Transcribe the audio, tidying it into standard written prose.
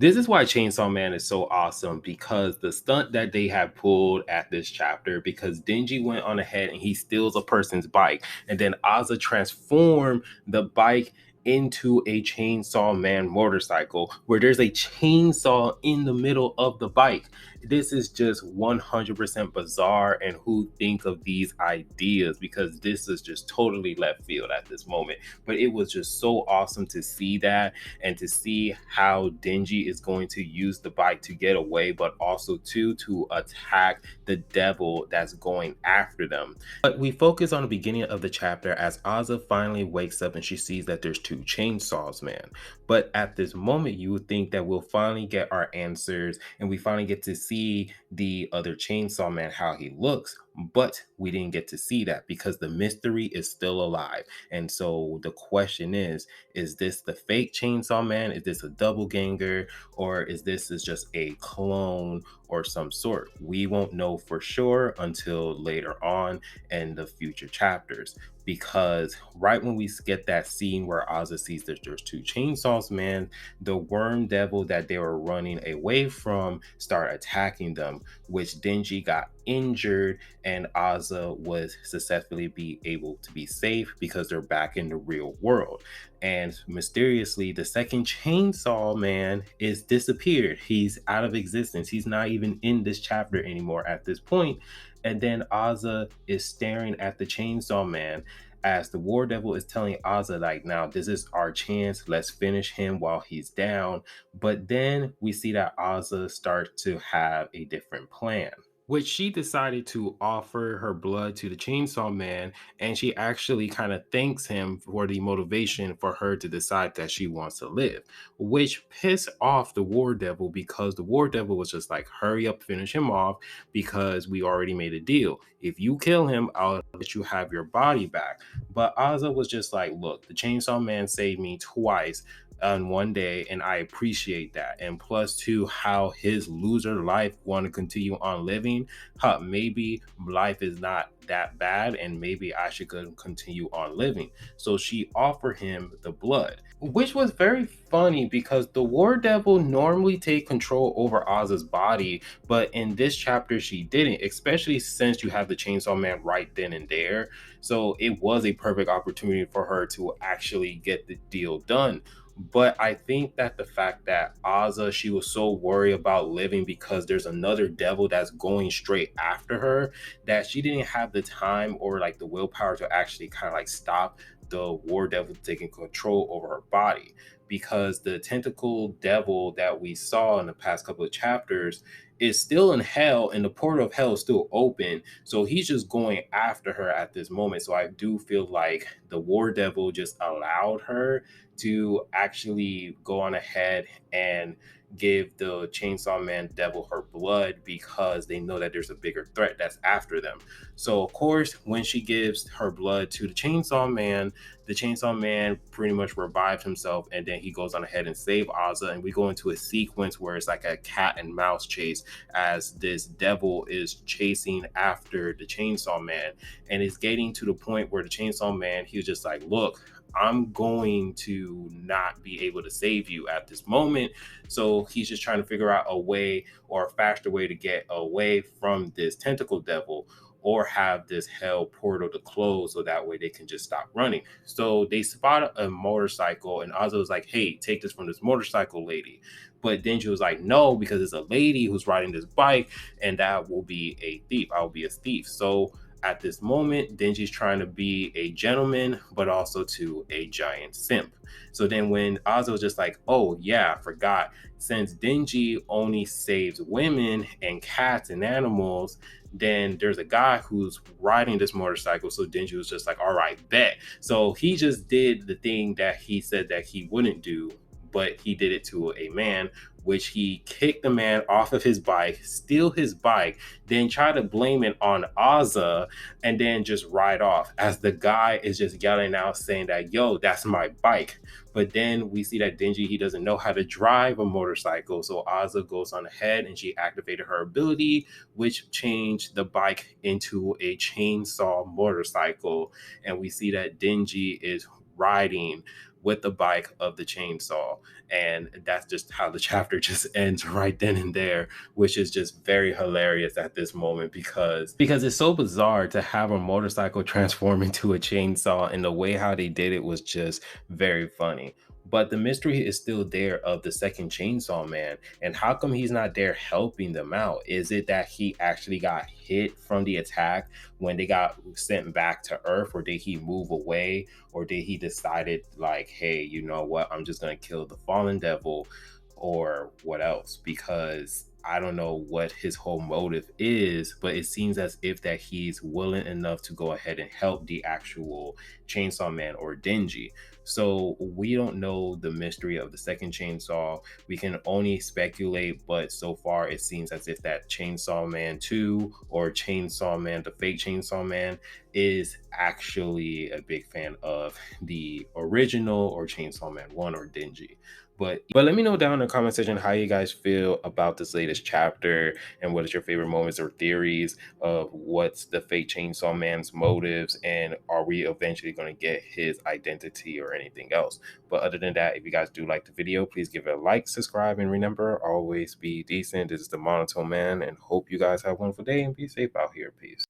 This is why Chainsaw Man is so awesome because the stunt that they have pulled at this chapter, because Denji went on ahead and he steals a person's bike, and then Asa transformed the bike into a Chainsaw Man motorcycle where there's a chainsaw in the middle of the bike. This is just 100% bizarre, and who think of these ideas, because this is just totally left field at this moment. But it was just so awesome to see that, and to see how Denji is going to use the bike to get away, but also to attack the devil that's going after them. But we focus on the beginning of the chapter as Asa finally wakes up and she sees that there's two chainsaws, man. But at this moment, you would think that we'll finally get our answers and we finally get to see the other chainsaw man, how he looks. But we didn't get to see that because the mystery is still alive. And so the question is this the fake Chainsaw Man? Is this a double ganger? Or is this is just a clone or some sort? We won't know for sure until later on in the future chapters. Because right when we get that scene where Ozzy sees that there's two chainsaws, man, the worm devil that they were running away from start attacking them, which Denji got injured and Ozzy was successfully be able to be safe because they're back in the real world. And mysteriously, the second chainsaw man is disappeared. He's out of existence. He's not even in this chapter anymore at this point. And then Ozzy is staring at the chainsaw man as the war devil is telling Ozzy, like, now this is our chance. Let's finish him while he's down. But then we see that Ozzy start to have a different plan, which she decided to offer her blood to the chainsaw man, and she actually kind of thanks him for the motivation for her to decide that she wants to live, which pissed off the war devil, because the war devil was just like, hurry up, finish him off, because we already made a deal. If you kill him, I'll let you have your body back. But Ozzy was just like, look, the chainsaw man saved me twice on one day, and I appreciate that. And plus to how his loser life want to continue on living, maybe life is not that bad and maybe I should continue on living. So she offered him the blood, which was very funny because the war devil normally take control over Oz's body, but in this chapter she didn't, especially since you have the chainsaw man right then and there. So it was a perfect opportunity for her to actually get the deal done. But I think that the fact that Ozzy, she was so worried about living because there's another devil that's going straight after her, that she didn't have the time or like the willpower to actually kind of like stop the war devil taking control over her body. Because the tentacle devil that we saw in the past couple of chapters is still in hell, and the portal of hell is still open. So he's just going after her at this moment. So I do feel like the war devil just allowed her to actually go on ahead and give the chainsaw man devil her blood, because they know that there's a bigger threat that's after them. So of course, when she gives her blood to the chainsaw man pretty much revives himself, and then he goes on ahead and save Ozzy. And we go into a sequence where it's like a cat and mouse chase as this devil is chasing after the chainsaw man, and it's getting to the point where the chainsaw man, he was just like, look, I'm going to not be able to save you at this moment. So he's just trying to figure out a way or a faster way to get away from this tentacle devil, or have this hell portal to close so that way they can just stop running. So they spot a motorcycle, and Ozzy was like, hey, take this from this motorcycle lady. But Denji was like, no, because it's a lady who's riding this bike, and that will be a thief. I will be a thief. So at this moment, Denji's trying to be a gentleman, but also to a giant simp. So then when Ozzy was just like, oh yeah, I forgot, since Denji only saves women and cats and animals, then there's a guy who's riding this motorcycle. So Denji was just like, all right, bet. So he just did the thing that he said that he wouldn't do, but he did it to a man, which he kicked the man off of his bike, steal his bike, then try to blame it on Ozzy, and then just ride off as the guy is just yelling out saying that, yo, that's my bike. But then we see that Denji, he doesn't know how to drive a motorcycle. So Ozzy goes on ahead and she activated her ability, which changed the bike into a chainsaw motorcycle. And we see that Denji is riding with the bike of the chainsaw. And that's just how the chapter just ends right then and there, which is just very hilarious at this moment because it's so bizarre to have a motorcycle transform into a chainsaw, and the way how they did it was just very funny. But the mystery is still there of the second Chainsaw Man. And how come he's not there helping them out? Is it that he actually got hit from the attack when they got sent back to Earth, or did he move away, or did he decided like, hey, you know what, I'm just gonna kill the fallen devil, or what else? Because I don't know what his whole motive is, but it seems as if that he's willing enough to go ahead and help the actual Chainsaw Man or Denji. So we don't know the mystery of the second chainsaw. We can only speculate, but so far it seems as if that Chainsaw Man 2 or Chainsaw Man, the fake Chainsaw Man, is actually a big fan of the original or Chainsaw Man 1 or Denji. But let me know down in the comment section how you guys feel about this latest chapter, and what is your favorite moments or theories of what's the fake Chainsaw Man's motives, and are we eventually going to get his identity or anything else. But other than that, if you guys do like the video, please give it a like, subscribe, and remember, always be decent. This is the Monotone Man, and hope you guys have a wonderful day and be safe out here. Peace.